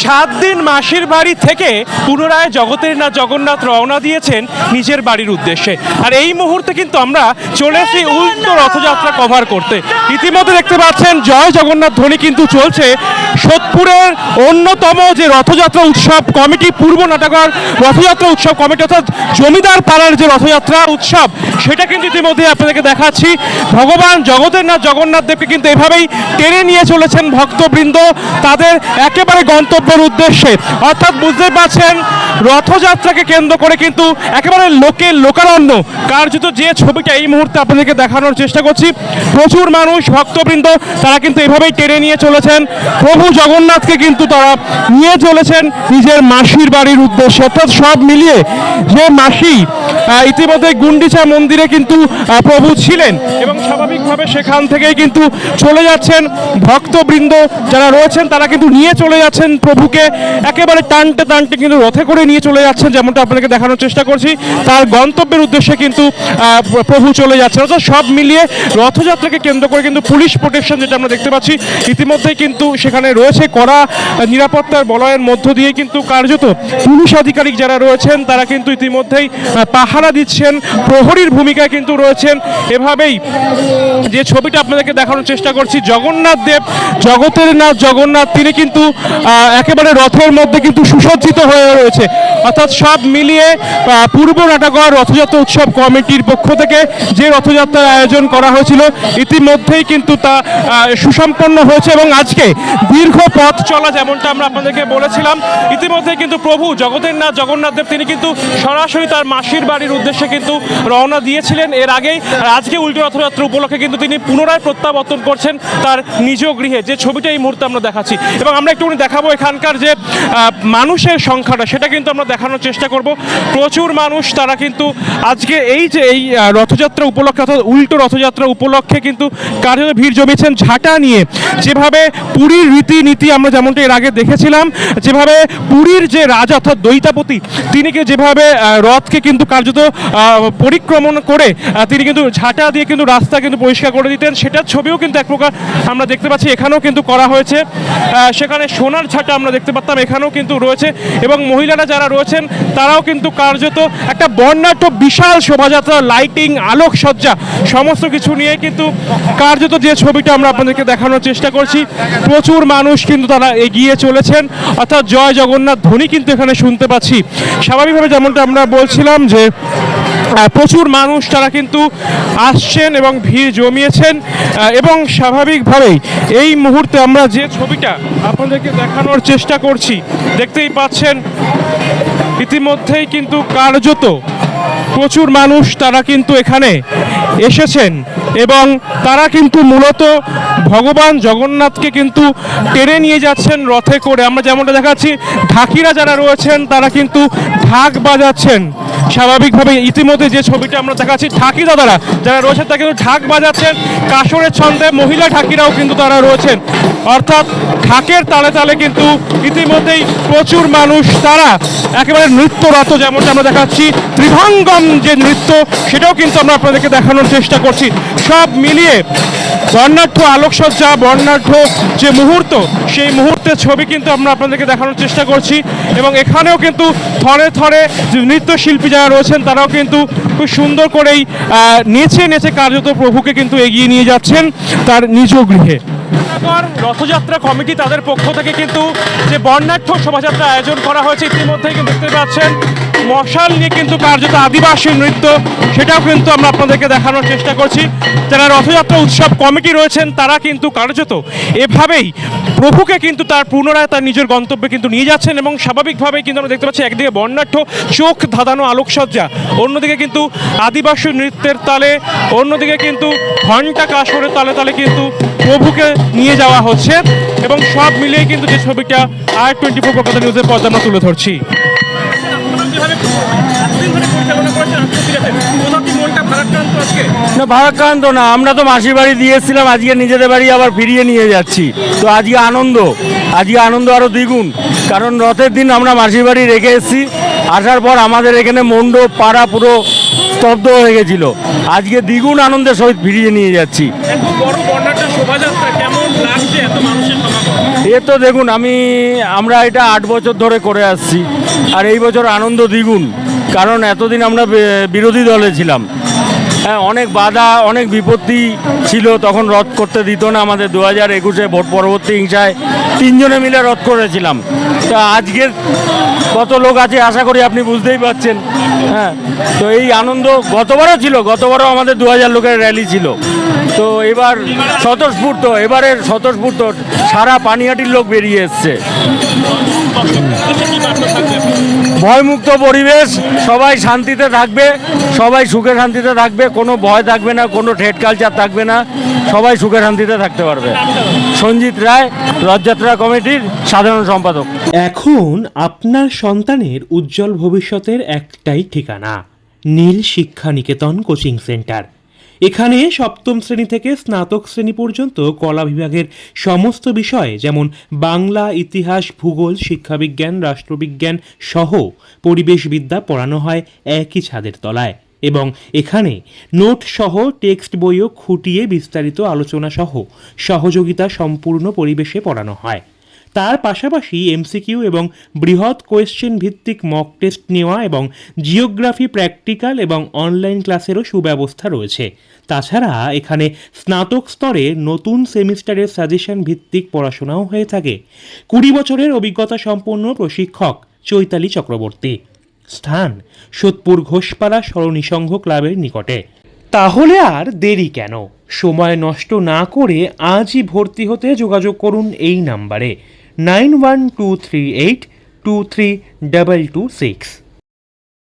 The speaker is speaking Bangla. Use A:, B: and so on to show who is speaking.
A: 7 দিন মাসির বাড়ি থেকে পুনরায় জগতের নাথ জগন্নাথ রওনা দিয়েছেন নিজের বাড়ির উদ্দেশ্যে। আর এই মুহূর্তে কিন্তু আমরা চলে এসেছি উল্টো রথযাত্রা কভার করতে। ইতিমধ্যে দেখতে পাচ্ছেন জয় জগন্নাথ ধ্বনি কিন্তু চলছে। সোদপুরের অন্যতম যে রথযাত্রা উৎসব কমিটি, পূর্ব নাটাগড় রথযাত্রা উৎসব কমিটি অর্থাৎ জমিদার পাড়ার যে রথযাত্রা উৎসব, সেটা কিন্তু ইতিমধ্যে আপনাদেরকে দেখাচ্ছি। ভগবান জগতের নাথ জগন্নাথ দেবকে কিন্তু এভাবেই টেনে নিয়ে চলেছেন ভক্তবৃন্দ তাদের একেবারে গন্তব্যের উদ্দেশ্যে। অর্থাৎ বুঝতে পারছেন রথযাত্রাকে কেন্দ্র করে কিন্তু একেবারে লোকারণ্য কার্যত যে ছবিটা এই মুহূর্তে আপনাদেরকে দেখানোর চেষ্টা করছি। প্রচুর মানুষ ভক্তবৃন্দ তারা কিন্তু এভাবেই টেনে নিয়ে চলেছেন প্রভু জগন্নাথকে, কিন্তু তারা নিয়ে চলেছেন নিজের মাসির বাড়ির উদ্দেশ্যে। অর্থাৎ সব মিলিয়ে যে মাসি ইতিমধ্যে গুন্ডিচা মন্দিরে কিন্তু প্রভু ছিলেন এবং স্বাভাবিকভাবে সেখান থেকেই কিন্তু চলে যাচ্ছেন ভক্তবৃন্দ যারা রয়েছেন, তারা কিন্তু নিয়ে চলে যাচ্ছেন প্রভুকে একেবারে টানতে টানতে কিন্তু রথে করে নিয়ে চলে যাচ্ছেন। যেমনটা আপনাদেরকে দেখানোর চেষ্টা করছি, তার গন্তব্যের উদ্দেশ্যে কিন্তু প্রভু চলে যাচ্ছেন। অর্থাৎ সব মিলিয়ে রথযাত্রাকে কেন্দ্র করে কিন্তু পুলিশ প্রোটেকশন যেটা আমরা দেখতে পাচ্ছি ইতিমধ্যেই কিন্তু সেখানে রয়েছে কড়া নিরাপত্তার বলয়ের মধ্য দিয়ে কিন্তু কার্যত পুলিশ আধিকারিক যারা রয়েছেন তারা কিন্তু ইতিমধ্যেই পাহারা দিচ্ছেন, প্রহরীর ভূমিকায় কিন্তু রয়েছেন। এভাবেই যে ছবিটা আপনাদেরকে দেখানোর চেষ্টা করছি, জগন্নাথ দেব জগতের নাথ জগন্নাথ তিনি কিন্তু একেবারে রথের মধ্যে কিন্তু সুসজ্জিত হয়ে রয়েছে। অর্থাৎ সব মিলিয়ে পূর্ব নাটাগড় রথযাত্রা উৎসব কমিটির পক্ষ থেকে যে রথযাত্রার আয়োজন করা হয়েছিল ইতিমধ্যেই কিন্তু তা সুসম্পন্ন হয়েছে এবং আজকে দীর্ঘ পথ চলা, যেমনটা আমরা আপনাদেরকে বলেছিলাম, ইতিমধ্যে কিন্তু প্রভু জগতের নাথ জগন্নাথ দেব তিনি কিন্তু সরাসরি তার মাসির বাড়ির উদ্দেশ্যে কিন্তু রওনা দিয়েছিলেন এর আগেই। আর আজকে উল্টো রথযাত্রা উপলক্ষে কিন্তু তিনি পুনরায় প্রত্যাবর্তন করছেন তার নিজ গৃহে, যে ছবিটা এই মুহূর্তে আমরা দেখাচ্ছি। এবং আমরা একটুখানি দেখাবো এখানকার যে মানুষের সংখ্যাটা, সেটা কিন্তু আমরা দেখানোর চেষ্টা করব। প্রচুর মানুষ তারা কিন্তু আজকে এই রথযাত্রা উপলক্ষে অর্থাৎ উল্টো রথযাত্রা উপলক্ষে কিন্তু কার্যত ভিড় জমিয়েছেন ঝাঁটা নিয়ে। যেভাবে পুরীর রীতিনীতি আমরা যেমনটা এর আগে দেখেছিলাম, যেভাবে পুরীর যে রাজা অর্থাৎ দৈতাপতি তিনি যেভাবে রথকে কিন্তু কার্যত পরিক্রমণ করে তিনি কিন্তু ঝাঁটা দিয়ে কিন্তু রাস্তা কিন্তু পরিষ্কার করে দিতেন, সেটার ছবিও কিন্তু এক প্রকার আমরা দেখতে পাচ্ছি এখানেও কিন্তু করা হয়েছে। সেখানে সোনার ঝাঁটা আমরা দেখতে পাচ্তাম, এখানেও কিন্তু রয়েছে। এবং মহিলারা যারা রয়েছেন তারাও কিন্তু কার্যত একটা বর্ণাঢ্য বিশাল শোভাযাত্রা, লাইটিং, আলোকসজ্জা সমস্ত কিছু নিয়ে কিন্তু কার্যত যে ছবিটা আমরা আপনাদেরকে দেখানোর চেষ্টা করছি। প্রচুর মানুষ কিন্তু তারা এগিয়ে চলেছেন, অর্থাৎ জয় জগন্নাথ ধ্বনি কিন্তু এখানে শুনতে পাচ্ছি। স্বাভাবিকভাবে যেমনটা আমরা বলছিলাম যে প্রচুর মানুষ তারা কিন্তু আসছেন এবং ভিড় জমিয়েছেন এবং স্বাভাবিকভাবেই এই মুহূর্তে আমরা যে ছবিটা আপনাদেরকে দেখানোর চেষ্টা করছি দেখতেই পাচ্ছেন ইতিমধ্যেই কিন্তু কার্যত প্রচুর মানুষ তারা কিন্তু এখানে এসেছেন এবং তারা কিন্তু মূলত ভগবান জগন্নাথকে কিন্তু টেনে নিয়ে যাচ্ছেন রথে করে। আমরা যেমনটা দেখাচ্ছি ঢাকিরা যারা রয়েছেন তারা কিন্তু ঢাক বাজাচ্ছেন। স্বাভাবিকভাবে ইতিমধ্যে যে ছবিটা আমরা দেখাচ্ছি ঢাকি দাদারা যারা রয়েছেন তারা কিন্তু ঢাক বাজাচ্ছেন, কাসরের ছন্দে মহিলা ঢাকিরাও কিন্তু তারা রয়েছেন। অর্থাৎ ঢাকের তালে তালে কিন্তু ইতিমধ্যেই প্রচুর মানুষ তারা একেবারে নৃত্যরত, যেমনটা আমরা দেখাচ্ছি ত্রিভঙ্গম যে নৃত্য সেটাও কিন্তু আমরা আপনাদেরকে দেখানোর চেষ্টা করছি। সব মিলিয়ে বর্ণাঢ্য আলোকসজ্জা, বর্ণাঢ্য যে মুহূর্ত, সেই মুহূর্তের ছবি কিন্তু আমরা আপনাদেরকে দেখানোর চেষ্টা করছি। এবং এখানেও কিন্তু থরে থরে যে নৃত্যশিল্পী যারা রয়েছেন তারাও কিন্তু খুব সুন্দর করেই নেচে নেচে কার্যত প্রভুকে কিন্তু এগিয়ে নিয়ে যাচ্ছেন তার নিজ গৃহে। রথযাত্রা কমিটি তাদের পক্ষ থেকে কিন্তু যে বর্ণাঢ্য শোভাযাত্রা আয়োজন করা হয়েছে ইতিমধ্যেই কিন্তু দেখতে পাচ্ছেন মশাল নিয়ে কিন্তু কার্যত আদিবাসী নৃত্য, সেটাও কিন্তু আমরা আপনাদেরকে দেখানোর চেষ্টা করছি। যারা রথযাত্রা উৎসব কমিটি রয়েছেন তারা কিন্তু কার্যত এভাবেই প্রভুকে কিন্তু তার পুনরায় তার নিজের গন্তব্যে কিন্তু নিয়ে যাচ্ছেন এবং স্বাভাবিকভাবেই কিন্তু আমরা দেখতে পাচ্ছি একদিকে বর্ণাঢ্য চোখ ধাঁধানো আলোকসজ্জা, অন্যদিকে কিন্তু আদিবাসী নৃত্যের তালে, অন্যদিকে কিন্তু ঘণ্টা কাসরের তালে তালে কিন্তু প্রভুকে নিয়ে যাওয়া হচ্ছে। এবং সব মিলিয়ে কিন্তু যে ছবিটা R24 কলকাতা নিউজের পর্দা আমরা তুলে ধরছি।
B: না ভারাক্রান্ত না, আমরা তো মাসির বাড়ি দিয়েছিলাম, আজকে নিজেদের বাড়ি আবার ফিরিয়ে নিয়ে যাচ্ছি। তো আজকে আনন্দ আরও দ্বিগুণ, কারণ রথের দিন আমরা মাসির বাড়ি রেখে এসেছি, আসার পর আমাদের এখানে মণ্ডপ পাড়া পুরো স্তব্ধ হয়ে গেছিল। আজকে দ্বিগুণ আনন্দের সহিত ফিরিয়ে নিয়ে যাচ্ছি।
A: বড় বর্ণাঢ্য শোভাযাত্রা কেমন লাগছে এত মানুষের সমাগম?
B: এ তো দেখুন আমরা এটা 8 বছর ধরে করে আসছি, আর এই বছর আনন্দ দ্বিগুণ, কারণ এতদিন আমরা বিরোধী দলে ছিলাম। হ্যাঁ, অনেক বাধা, অনেক বিপত্তি ছিল, তখন রদ করতে দিত না আমাদের। 2021-এ ভোট পরবর্তী হিংসায় 3 জনে মিলে রদ করেছিলাম। তা আজকের কত লোক আছে আশা করি আপনি বুঝতেই পারছেন। হ্যাঁ, তো এই আনন্দ গতবারও ছিল, গতবারও আমাদের 2000 লোকের র্যালি ছিল। তো এবার এবারের স্বতঃস্ফূর্ত সারা পানিহাটির লোক বেরিয়ে এসছে। ভয়মুক্ত পরিবেশ, সবাই শান্তিতে থাকবে, সবাই সুখে শান্তিতে থাকবে, কোনো ভয় থাকবে না, কোনো ঠেট কালচার থাকবে না, সবাই সুখে শান্তিতে থাকতে পারবে। সঞ্জিত রায়, রথযাত্রা কমিটির সাধারণ সম্পাদক।
C: এখন আপনার সন্তানের উজ্জ্বল ভবিষ্যতের একটাই ঠিকানা, নীল শিক্ষা নিকেতন কোচিং সেন্টার। এখানে সপ্তম শ্রেণী থেকে স্নাতক শ্রেণী পর্যন্ত কলা বিভাগের সমস্ত বিষয় যেমন বাংলা, ইতিহাস, ভূগোল, শিক্ষাবিজ্ঞান, রাষ্ট্রবিজ্ঞান সহ পরিবেশবিদ্যা পড়ানো হয় একই ছাদের তলায়। এবং এখানে নোট সহ টেক্সট বইও খুঁটিয়ে বিস্তারিত আলোচনা সহ সহযোগিতা সম্পূর্ণ পরিবেশে পড়ানো হয়। তার পাশাপাশি এমসিকিউ এবং বৃহৎ কোয়েশ্চেন ভিত্তিক মক টেস্ট নেওয়া এবং জিওগ্রাফি প্র্যাকটিক্যাল এবং অনলাইন ক্লাসেরও সুব্যবস্থা রয়েছে। তাছাড়া এখানে স্নাতক স্তরে নতুন সেমিস্টারের সাজেশন ভিত্তিক পড়াশোনাও হয়ে থাকে। 20 বছরের অভিজ্ঞতা সম্পন্ন প্রশিক্ষক চৈতালি চক্রবর্তী। স্থান সোদপুর ঘোষপাড়া সরণী সংঘ ক্লাবের নিকটে। তাহলে আর দেরি কেন? সময় নষ্ট না করে আজই ভর্তি হতে যোগাযোগ করুন এই নাম্বারে 9123823226।